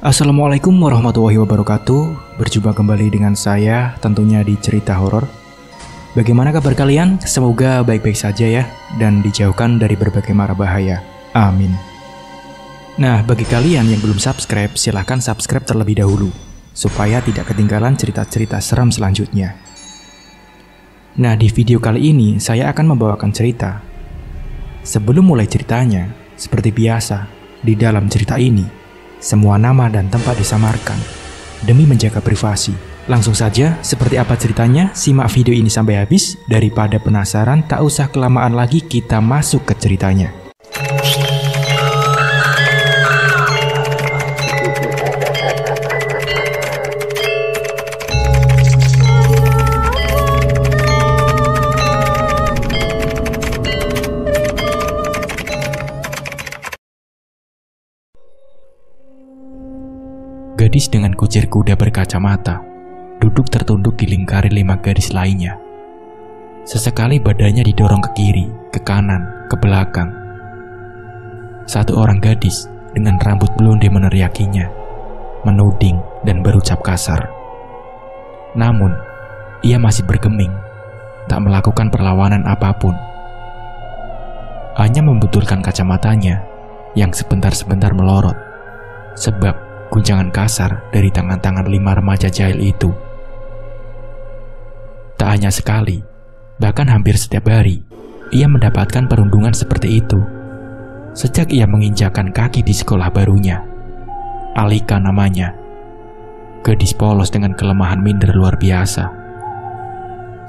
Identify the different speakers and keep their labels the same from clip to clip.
Speaker 1: Assalamualaikum warahmatullahi wabarakatuh. Berjumpa kembali dengan saya tentunya di cerita horor. Bagaimana kabar kalian? Semoga baik-baik saja ya, dan dijauhkan dari berbagai mara bahaya. Amin. Nah, bagi kalian yang belum subscribe, silahkan subscribe terlebih dahulu supaya tidak ketinggalan cerita-cerita seram selanjutnya. Nah, di video kali ini saya akan membawakan cerita. Sebelum mulai ceritanya, seperti biasa, di dalam cerita ini semua nama dan tempat disamarkan demi menjaga privasi. Langsung saja, seperti apa ceritanya? Simak video ini sampai habis. Daripada penasaran, tak usah kelamaan lagi, kita masuk ke ceritanya. Gadis dengan kucir kuda berkacamata duduk tertunduk di lingkaran 5 gadis lainnya. Sesekali badannya didorong ke kiri, ke kanan, ke belakang. Satu orang gadis dengan rambut blonde meneriakinya, menuding dan berucap kasar. Namun, ia masih bergeming, tak melakukan perlawanan apapun. Hanya membetulkan kacamatanya yang sebentar-sebentar melorot, sebab guncangan kasar dari tangan-tangan 5 remaja jahil itu. Tak hanya sekali, bahkan hampir setiap hari, ia mendapatkan perundungan seperti itu. Sejak ia menginjakkan kaki di sekolah barunya. Alika namanya. Gadis polos dengan kelemahan minder luar biasa.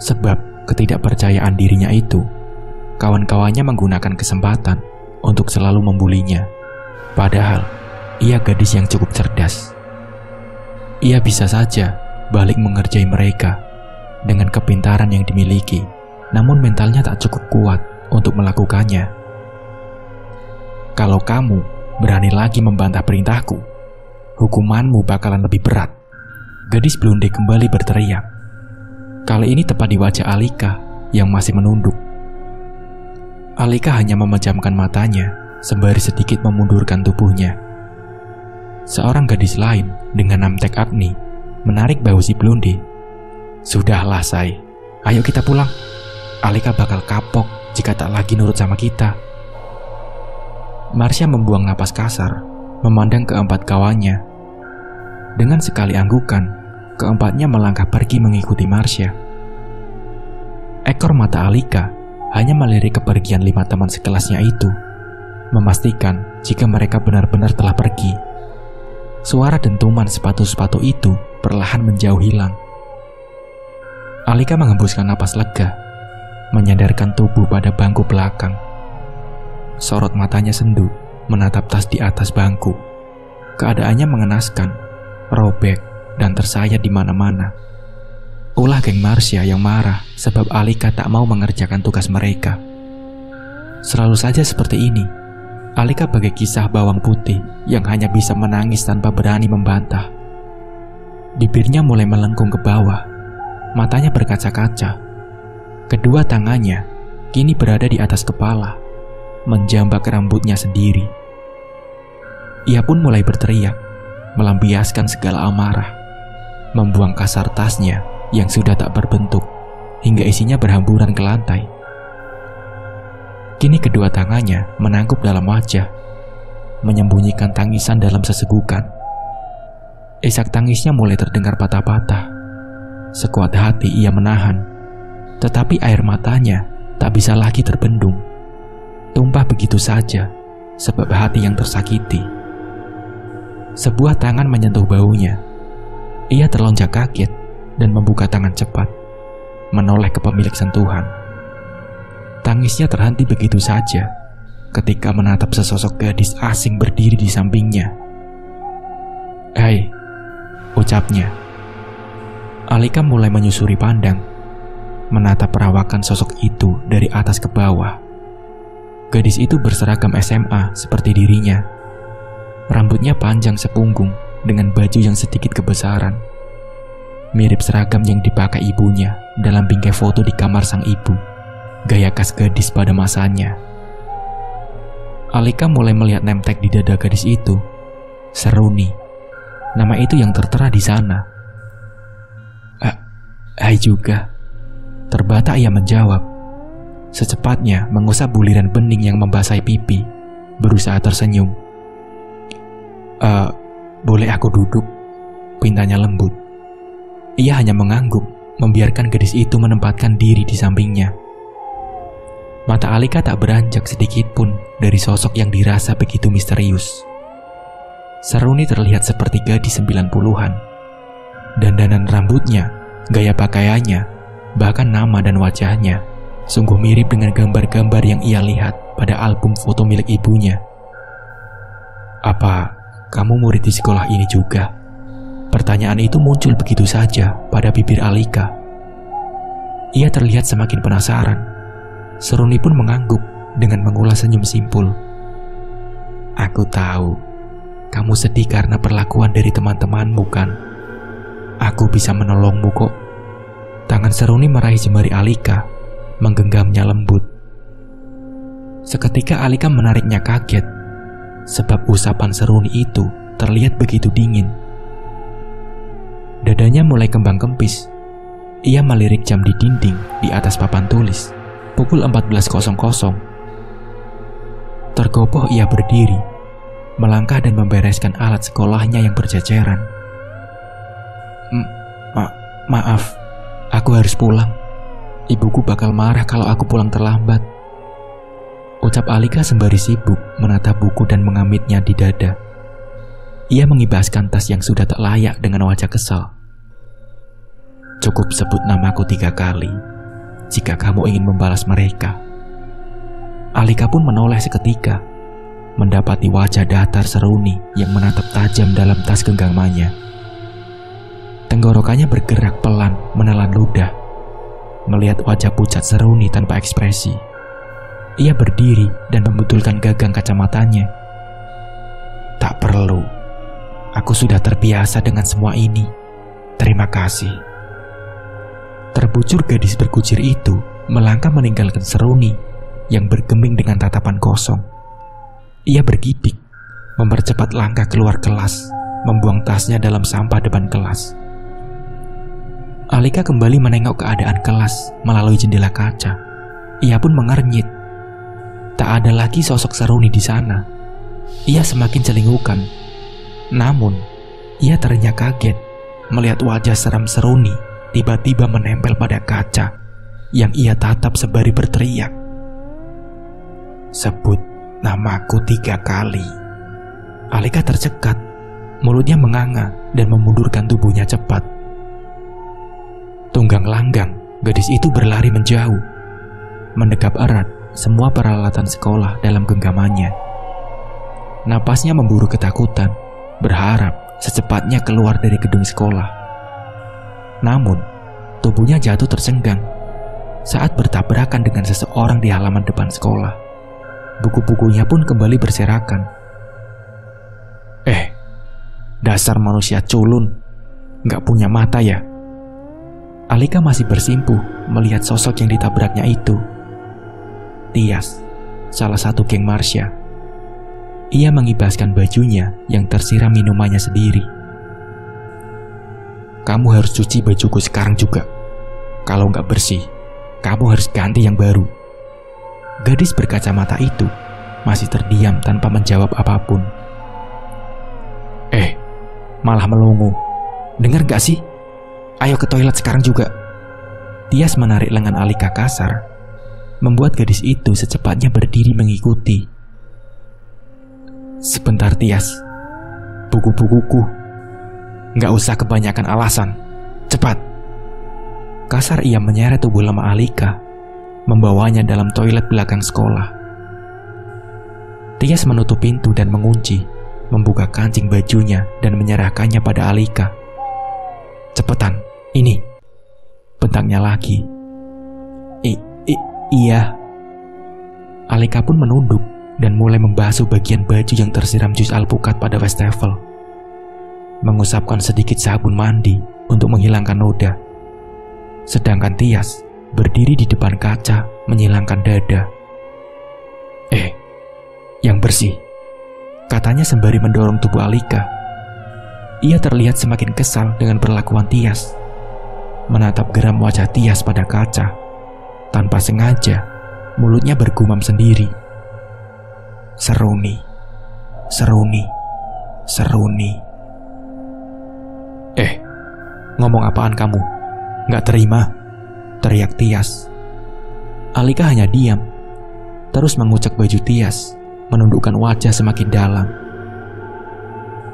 Speaker 1: Sebab ketidakpercayaan dirinya itu, kawan-kawannya menggunakan kesempatan untuk selalu membulinya. Padahal ia gadis yang cukup cerdas. Ia bisa saja balik mengerjai mereka dengan kepintaran yang dimiliki, namun mentalnya tak cukup kuat untuk melakukannya. Kalau kamu berani lagi membantah perintahku, hukumanmu bakalan lebih berat. Gadis blonde kembali berteriak. Kali ini tepat di wajah Alika yang masih menunduk. Alika hanya memejamkan matanya sembari sedikit memundurkan tubuhnya. Seorang gadis lain dengan namtek Agni menarik bahu si blonde. Sudahlah, Say. Ayo kita pulang. Alika bakal kapok jika tak lagi nurut sama kita. Marsha membuang napas kasar, memandang keempat kawannya. Dengan sekali anggukan, keempatnya melangkah pergi mengikuti Marsha. Ekor mata Alika hanya melirik kepergian 5 teman sekelasnya itu, memastikan jika mereka benar-benar telah pergi. Suara dentuman sepatu-sepatu itu perlahan menjauh hilang. Alika menghembuskan napas lega, menyandarkan tubuh pada bangku belakang. Sorot matanya sendu menatap tas di atas bangku. Keadaannya mengenaskan, robek, dan tersayat di mana-mana. Ulah geng Marsha yang marah sebab Alika tak mau mengerjakan tugas mereka. Selalu saja seperti ini. Alika bagai kisah bawang putih yang hanya bisa menangis tanpa berani membantah. Bibirnya mulai melengkung ke bawah, matanya berkaca-kaca. Kedua tangannya kini berada di atas kepala, menjambak rambutnya sendiri. Ia pun mulai berteriak, melampiaskan segala amarah, membuang kasar tasnya yang sudah tak berbentuk, hingga isinya berhamburan ke lantai. Kini kedua tangannya menangkup dalam wajah, menyembunyikan tangisan dalam sesegukan. Isak tangisnya mulai terdengar patah-patah. Sekuat hati ia menahan, tetapi air matanya tak bisa lagi terbendung. Tumpah begitu saja, sebab hati yang tersakiti. Sebuah tangan menyentuh baunya. Ia terlonjak kaget dan membuka tangan cepat, menoleh ke pemilik sentuhan. Tangisnya terhenti begitu saja ketika menatap sesosok gadis asing berdiri di sampingnya. "Hai," ucapnya. Alika mulai menyusuri pandang, menatap perawakan sosok itu dari atas ke bawah. Gadis itu berseragam SMA seperti dirinya. Rambutnya panjang sepunggung dengan baju yang sedikit kebesaran. Mirip seragam yang dipakai ibunya dalam bingkai foto di kamar sang ibu. Gaya khas gadis pada masanya. Alika mulai melihat name tag di dada gadis itu. Seru nih, Nama itu yang tertera di sana. Hai juga. Terbata ia menjawab. Secepatnya mengusap buliran bening yang membasahi pipi, berusaha tersenyum. Boleh aku duduk? Pintanya lembut. Ia hanya mengangguk, membiarkan gadis itu menempatkan diri di sampingnya. Mata Alika tak beranjak sedikit pun dari sosok yang dirasa begitu misterius. Seruni terlihat seperti gadis 90-an. Dandanan rambutnya, gaya pakaiannya, bahkan nama dan wajahnya sungguh mirip dengan gambar-gambar yang ia lihat pada album foto milik ibunya. Apa kamu murid di sekolah ini juga? Pertanyaan itu muncul begitu saja pada bibir Alika. Ia terlihat semakin penasaran. Seruni pun mengangguk dengan mengulas senyum simpul. Aku tahu, kamu sedih karena perlakuan dari teman-temanmu kan? Aku bisa menolongmu kok. Tangan Seruni meraih jemari Alika, menggenggamnya lembut. Seketika Alika menariknya kaget, sebab usapan Seruni itu terlihat begitu dingin. Dadanya mulai kembang kempis. Ia melirik jam di dinding di atas papan tulis, pukul 14.00. Tergopoh ia berdiri, melangkah dan membereskan alat sekolahnya yang berjajaran. Maaf, aku harus pulang. Ibuku bakal marah kalau aku pulang terlambat. Ucap Alika sembari sibuk menatap buku dan mengamitnya di dada. Ia mengibaskan tas yang sudah tak layak dengan wajah kesal. Cukup sebut namaku 3 kali jika kamu ingin membalas mereka. Alika pun menoleh seketika, mendapati wajah datar Seruni yang menatap tajam dalam tas genggamannya. Tenggorokannya bergerak pelan menelan ludah. Melihat wajah pucat Seruni tanpa ekspresi, ia berdiri dan membetulkan gagang kacamatanya. Tak perlu. Aku sudah terbiasa dengan semua ini. Terima kasih. Terbucur gadis berkucir itu melangkah meninggalkan Seruni yang bergeming dengan tatapan kosong. Ia bergidik, mempercepat langkah keluar kelas, membuang tasnya dalam sampah depan kelas. Alika kembali menengok keadaan kelas melalui jendela kaca. Ia pun mengernyit. Tak ada lagi sosok Seruni di sana. Ia semakin celingukan. Namun, ia ternyata kaget melihat wajah seram Seruni tiba-tiba menempel pada kaca yang ia tatap sembari berteriak. Sebut namaku 3 kali. Alika tercekat, mulutnya menganga dan memundurkan tubuhnya cepat. Tunggang langgang, gadis itu berlari menjauh, mendekap erat semua peralatan sekolah dalam genggamannya. Napasnya memburu ketakutan, berharap secepatnya keluar dari gedung sekolah. Namun, tubuhnya jatuh tersenggang saat bertabrakan dengan seseorang di halaman depan sekolah. Buku-bukunya pun kembali berserakan. Dasar manusia culun, gak punya mata ya? Alika masih bersimpuh melihat sosok yang ditabraknya itu. Tias, salah satu geng Marsha. Ia mengibaskan bajunya yang tersiram minumannya sendiri. Kamu harus cuci bajuku sekarang juga. Kalau nggak bersih, kamu harus ganti yang baru. Gadis berkacamata itu masih terdiam tanpa menjawab apapun. Malah melongo. Dengar gak sih? Ayo ke toilet sekarang juga. Tias menarik lengan Alika kasar, membuat gadis itu secepatnya berdiri mengikuti. Sebentar Tias, buku-bukuku. Gak usah kebanyakan alasan. Cepat. Kasar ia menyeret tubuh lemah Alika, membawanya dalam toilet belakang sekolah. Tias menutup pintu dan mengunci, membuka kancing bajunya dan menyerahkannya pada Alika. Cepetan, ini. Bentaknya lagi. Iya. Alika pun menunduk dan mulai membasuh bagian baju yang tersiram jus alpukat pada wastafel. Mengusapkan sedikit sabun mandi untuk menghilangkan noda. Sedangkan Tias berdiri di depan kaca menyilangkan dada. Yang bersih, katanya sembari mendorong tubuh Alika. Ia terlihat semakin kesal dengan perlakuan Tias. Menatap geram wajah Tias pada kaca. Tanpa sengaja, mulutnya bergumam sendiri. Seruni, seruni, seruni. Ngomong apaan kamu? Nggak terima? Teriak Tias. Alika hanya diam, terus mengucek baju Tias, menundukkan wajah semakin dalam.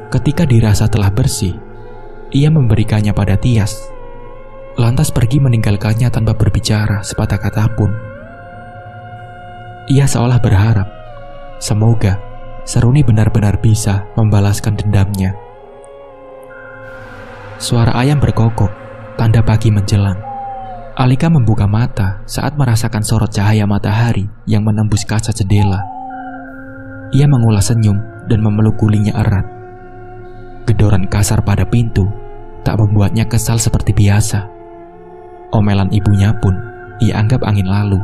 Speaker 1: Ketika dirasa telah bersih, ia memberikannya pada Tias, lantas pergi meninggalkannya tanpa berbicara sepatah kata pun. Ia seolah berharap, semoga Seruni benar-benar bisa membalaskan dendamnya. Suara ayam berkokok, tanda pagi menjelang. Alika membuka mata saat merasakan sorot cahaya matahari yang menembus kaca jendela. Ia mengulas senyum dan memeluk gulingnya erat. Gedoran kasar pada pintu tak membuatnya kesal seperti biasa. Omelan ibunya pun ia anggap angin lalu.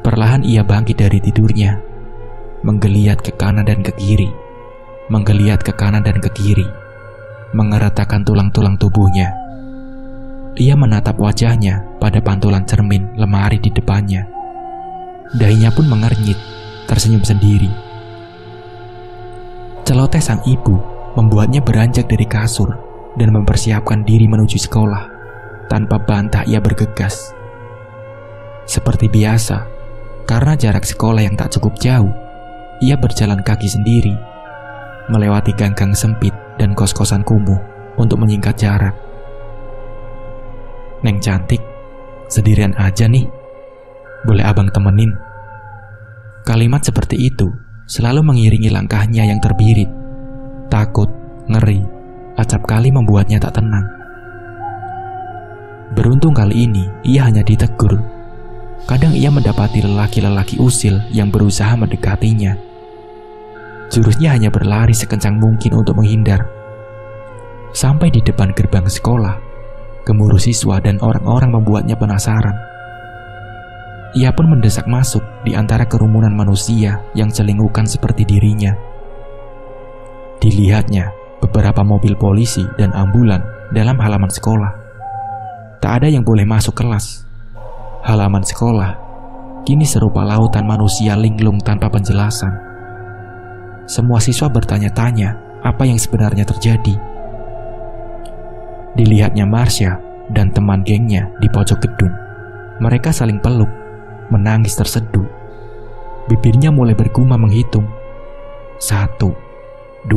Speaker 1: Perlahan ia bangkit dari tidurnya, menggeliat ke kanan dan ke kiri, menggeliat ke kanan dan ke kiri, mengeratakan tulang-tulang tubuhnya. Ia menatap wajahnya pada pantulan cermin lemari di depannya. Dahinya pun mengernyit, tersenyum sendiri. Celoteh sang ibu membuatnya beranjak dari kasur dan mempersiapkan diri menuju sekolah. Tanpa bantah ia bergegas. Seperti biasa, karena jarak sekolah yang tak cukup jauh, ia berjalan kaki sendiri, melewati gang-gang sempit dan kos-kosan kumuh untuk menyingkat jarak. Neng cantik, sendirian aja nih. Boleh abang temenin? Kalimat seperti itu selalu mengiringi langkahnya yang terbirit. Takut, ngeri, acap kali membuatnya tak tenang. Beruntung kali ini ia hanya ditegur. Kadang ia mendapati lelaki-lelaki usil yang berusaha mendekatinya. Jurusnya hanya berlari sekencang mungkin untuk menghindar. Sampai di depan gerbang sekolah, gemuruh siswa dan orang-orang membuatnya penasaran. Ia pun mendesak masuk di antara kerumunan manusia yang celingukan seperti dirinya. Dilihatnya beberapa mobil polisi dan ambulan dalam halaman sekolah. Tak ada yang boleh masuk kelas. Halaman sekolah kini serupa lautan manusia linglung tanpa penjelasan. Semua siswa bertanya-tanya apa yang sebenarnya terjadi. Dilihatnya Marsha dan teman gengnya di pojok gedung. Mereka saling peluk, menangis terseduh. Bibirnya mulai bergumam menghitung. 1, 2,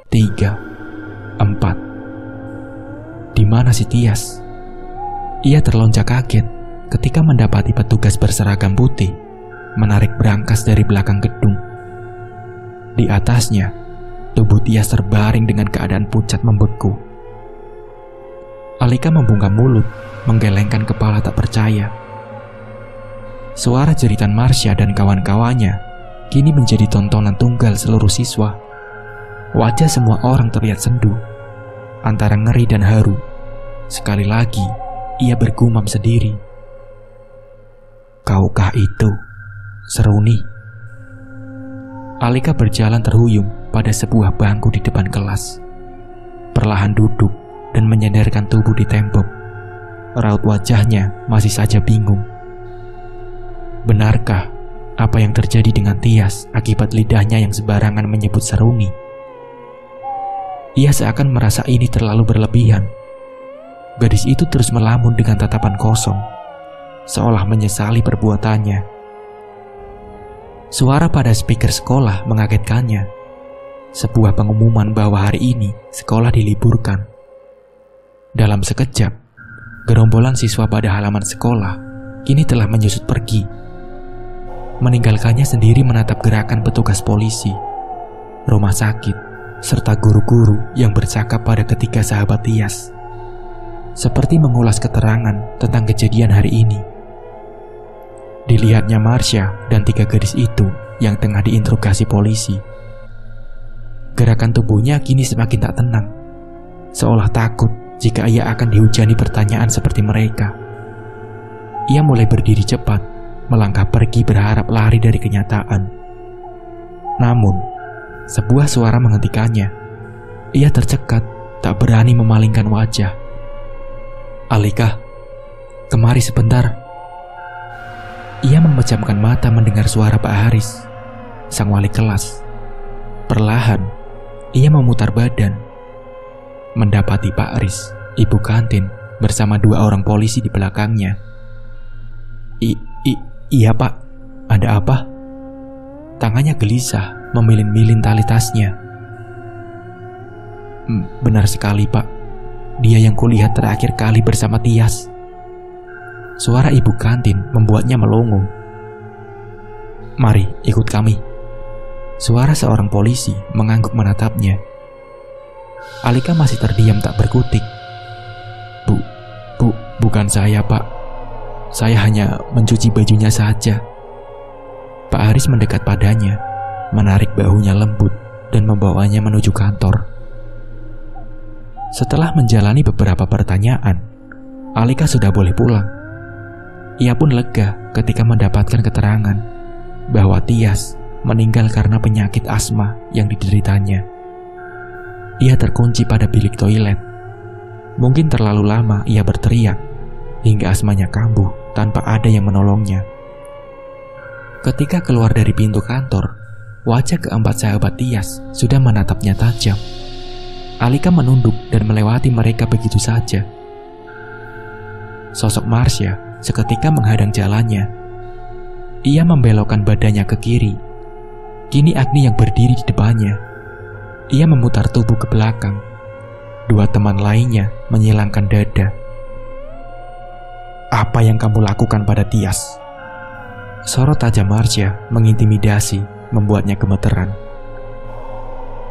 Speaker 1: 3, 4. Di mana si Tias? Ia terlonjak kaget ketika mendapati petugas berseragam putih menarik brankas dari belakang gedung. Di atasnya, tubuh Tias terbaring dengan keadaan pucat membeku. Alika membungkam mulut, menggelengkan kepala tak percaya. Suara jeritan Marsha dan kawan-kawannya kini menjadi tontonan tunggal seluruh siswa. Wajah semua orang terlihat sendu, antara ngeri dan haru. Sekali lagi, ia bergumam sendiri. Kaukah itu, Seruni? Alika berjalan terhuyung pada sebuah bangku di depan kelas. Perlahan duduk dan menyandarkan tubuh di tembok. Raut wajahnya masih saja bingung. Benarkah apa yang terjadi dengan Tias akibat lidahnya yang sembarangan menyebut Seruni? Ia seakan merasa ini terlalu berlebihan. Gadis itu terus melamun dengan tatapan kosong, seolah menyesali perbuatannya. Suara pada speaker sekolah mengagetkannya. Sebuah pengumuman bahwa hari ini sekolah diliburkan. Dalam sekejap, gerombolan siswa pada halaman sekolah kini telah menyusut pergi. Meninggalkannya sendiri menatap gerakan petugas polisi, rumah sakit, serta guru-guru yang bercakap pada ketiga sahabat Tias. Seperti mengulas keterangan tentang kejadian hari ini. Dilihatnya Marsha dan 3 gadis itu yang tengah diinterogasi polisi. Gerakan tubuhnya kini semakin tak tenang, seolah takut jika ia akan dihujani pertanyaan seperti mereka. Ia mulai berdiri cepat, melangkah pergi berharap lari dari kenyataan. Namun, sebuah suara menghentikannya. Ia tercekat, tak berani memalingkan wajah. "Alika, kemari sebentar." Ia memejamkan mata mendengar suara Pak Haris, sang wali kelas. Perlahan, ia memutar badan, mendapati Pak Haris, ibu kantin, bersama 2 orang polisi di belakangnya. Iya Pak, ada apa?" Tangannya gelisah memilin-milin tali tasnya. "Benar sekali Pak, dia yang kulihat terakhir kali bersama Tias." Suara ibu kantin membuatnya melongo. "Mari ikut kami." Suara seorang polisi mengangguk menatapnya. Alika masih terdiam tak berkutik. Bukan saya Pak, saya hanya mencuci bajunya saja." Pak Haris mendekat padanya, menarik bahunya lembut dan membawanya menuju kantor. Setelah menjalani beberapa pertanyaan, Alika sudah boleh pulang. Ia pun lega ketika mendapatkan keterangan bahwa Tias meninggal karena penyakit asma yang dideritanya. Ia terkunci pada bilik toilet. Mungkin terlalu lama ia berteriak hingga asmanya kambuh tanpa ada yang menolongnya. Ketika keluar dari pintu kantor, wajah keempat sahabat Tias sudah menatapnya tajam. Alika menunduk dan melewati mereka begitu saja. Sosok Marsha seketika menghadang jalannya. Ia membelokkan badannya ke kiri. Kini Agni yang berdiri di depannya. Ia memutar tubuh ke belakang. 2 teman lainnya menyilangkan dada. "Apa yang kamu lakukan pada Tias?" Sorot tajam Marsha mengintimidasi, membuatnya gemeteran.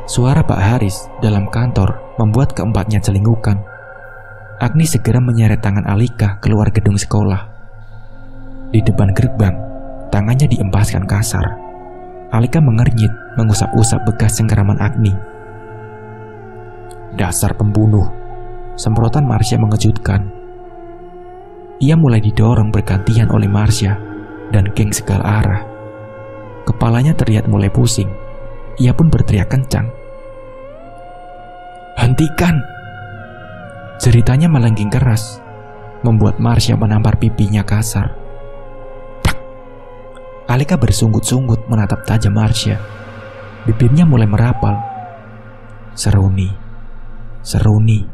Speaker 1: Suara Pak Haris dalam kantor membuat keempatnya celingukan. Agni segera menyeret tangan Alika keluar gedung sekolah. Di depan gerbang, tangannya diempaskan kasar. Alika mengernyit mengusap-usap bekas cengkeraman Agni. "Dasar pembunuh!" Semprotan Marsha mengejutkan. Ia mulai didorong bergantian oleh Marsha dan geng segala arah. Kepalanya terlihat mulai pusing. Ia pun berteriak kencang. "Hentikan!" Jeritanya melengging keras, membuat Marsha menampar pipinya kasar. Prak! Alika bersungut-sungut menatap tajam Marsha. Bibirnya mulai merapal. "Seruni, seruni,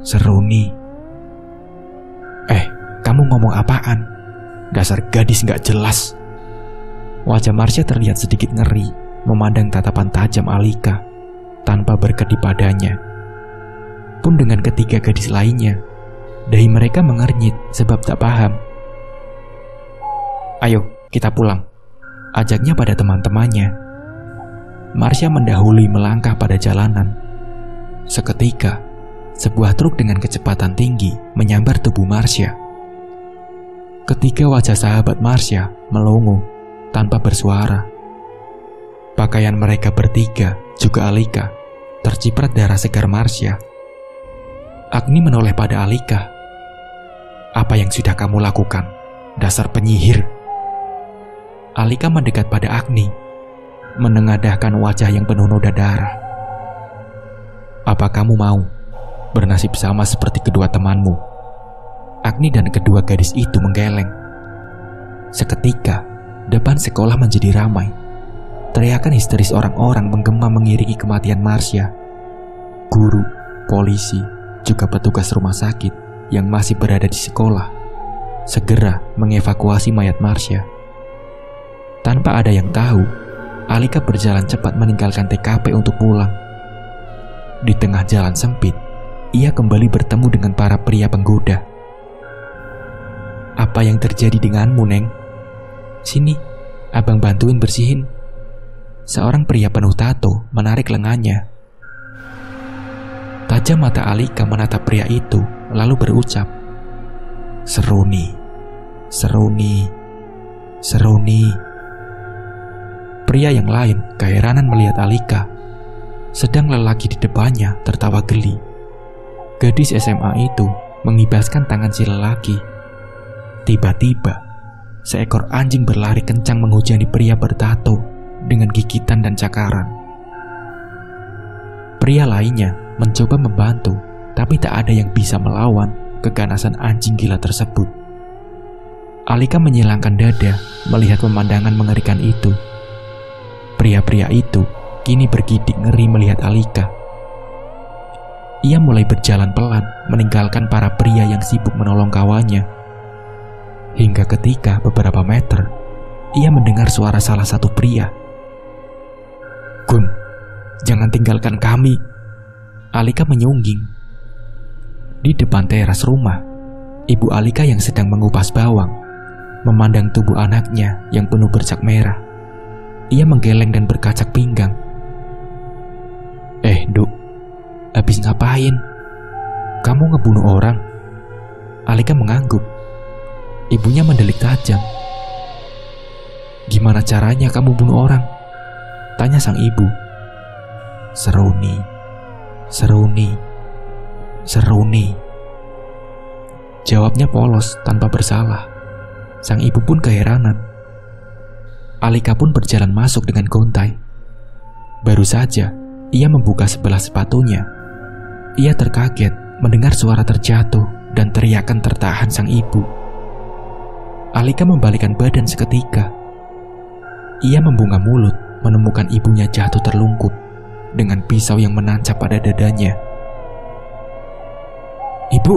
Speaker 1: seruni." Kamu ngomong apaan? Dasar gadis gak jelas." Wajah Marsha terlihat sedikit ngeri, memandang tatapan tajam Alika tanpa berkedip padanya. Pun dengan ketiga gadis lainnya, dahi mereka mengernyit sebab tak paham. "Ayo, kita pulang," ajaknya pada teman-temannya. Marsha mendahului melangkah pada jalanan. Seketika, sebuah truk dengan kecepatan tinggi menyambar tubuh Marsha. Ketiga wajah sahabat Marsha melongo tanpa bersuara. Pakaian mereka bertiga, juga Alika, terciprat darah segar Marsha. Agni menoleh pada Alika. "Apa yang sudah kamu lakukan, dasar penyihir?" Alika mendekat pada Agni, menengadahkan wajah yang penuh noda darah. "Apa kamu mau bernasib sama seperti kedua temanmu?" Agni dan kedua gadis itu menggeleng. Seketika, depan sekolah menjadi ramai. Teriakan histeris orang-orang menggema mengiringi kematian Marsha. Guru, polisi, juga petugas rumah sakit yang masih berada di sekolah segera mengevakuasi mayat Marsha. Tanpa ada yang tahu, Alika berjalan cepat meninggalkan TKP untuk pulang. Di tengah jalan sempit, ia kembali bertemu dengan para pria penggoda. "Apa yang terjadi denganmu, Neng? Sini, abang bantuin bersihin." Seorang pria penuh tato menarik lengannya. Tajam mata Alika menatap pria itu, lalu berucap, "Seruni, seruni, seruni." Pria yang lain keheranan melihat Alika. Sedang lelaki di depannya tertawa geli. Gadis SMA itu mengibaskan tangan si lelaki. Tiba-tiba, seekor anjing berlari kencang menghujani pria bertato dengan gigitan dan cakaran. Pria lainnya mencoba membantu, tapi tak ada yang bisa melawan keganasan anjing gila tersebut. Alika menyilangkan dada melihat pemandangan mengerikan itu. Pria-pria itu kini bergidik ngeri melihat Alika. Ia mulai berjalan pelan meninggalkan para pria yang sibuk menolong kawannya. Hingga ketika beberapa meter, ia mendengar suara salah satu pria. "Gun, jangan tinggalkan kami." Alika menyungging. Di depan teras rumah, ibu Alika yang sedang mengupas bawang memandang tubuh anaknya yang penuh bercak merah. Ia menggeleng dan berkacak pinggang. Duk, habis ngapain? Kamu ngebunuh orang?" Alika mengangguk. Ibunya mendelik tajam. "Gimana caranya kamu bunuh orang?" tanya sang ibu. Seruni. Jawabnya polos tanpa bersalah. Sang ibu pun keheranan. Alika pun berjalan masuk dengan gontai. Baru saja ia membuka sebelah sepatunya, ia terkaget mendengar suara terjatuh dan teriakan tertahan sang ibu. Alika membalikkan badan seketika. Ia membuka mulut menemukan ibunya jatuh terlungkup dengan pisau yang menancap pada dadanya. "Ibu!"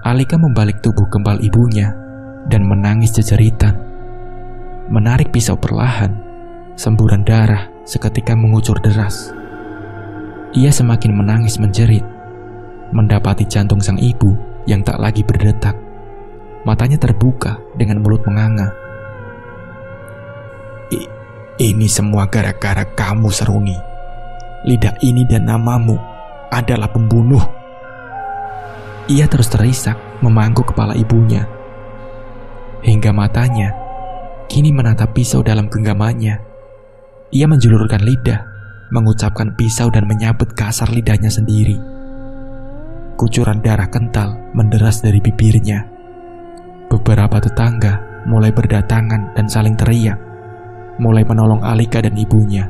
Speaker 1: Alika membalik tubuh kempal ibunya dan menangis jejeritan. Menarik pisau perlahan, semburan darah seketika mengucur deras. Ia semakin menangis menjerit, mendapati jantung sang ibu yang tak lagi berdetak. Matanya terbuka dengan mulut menganga. "Ini semua gara-gara kamu, Seruni. Lidah ini dan namamu adalah pembunuh." Ia terus terisak memangguk kepala ibunya, hingga matanya kini menatap pisau dalam genggamannya. Ia menjulurkan lidah, mengucapkan pisau dan menyabet kasar lidahnya sendiri. Kucuran darah kental menderas dari bibirnya. Beberapa tetangga mulai berdatangan dan saling teriak, mulai menolong Alika dan ibunya.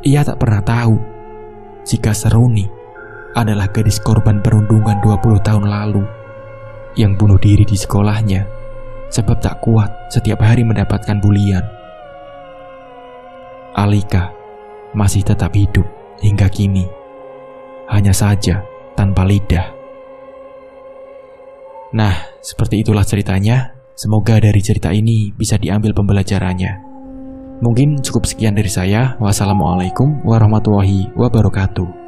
Speaker 1: Ia tak pernah tahu jika Seruni adalah gadis korban perundungan 20 tahun lalu yang bunuh diri di sekolahnya sebab tak kuat setiap hari mendapatkan bulian. Alika masih tetap hidup hingga kini, hanya saja tanpa lidah. Nah, seperti itulah ceritanya. Semoga dari cerita ini bisa diambil pembelajarannya. Mungkin cukup sekian dari saya. Wassalamualaikum warahmatullahi wabarakatuh.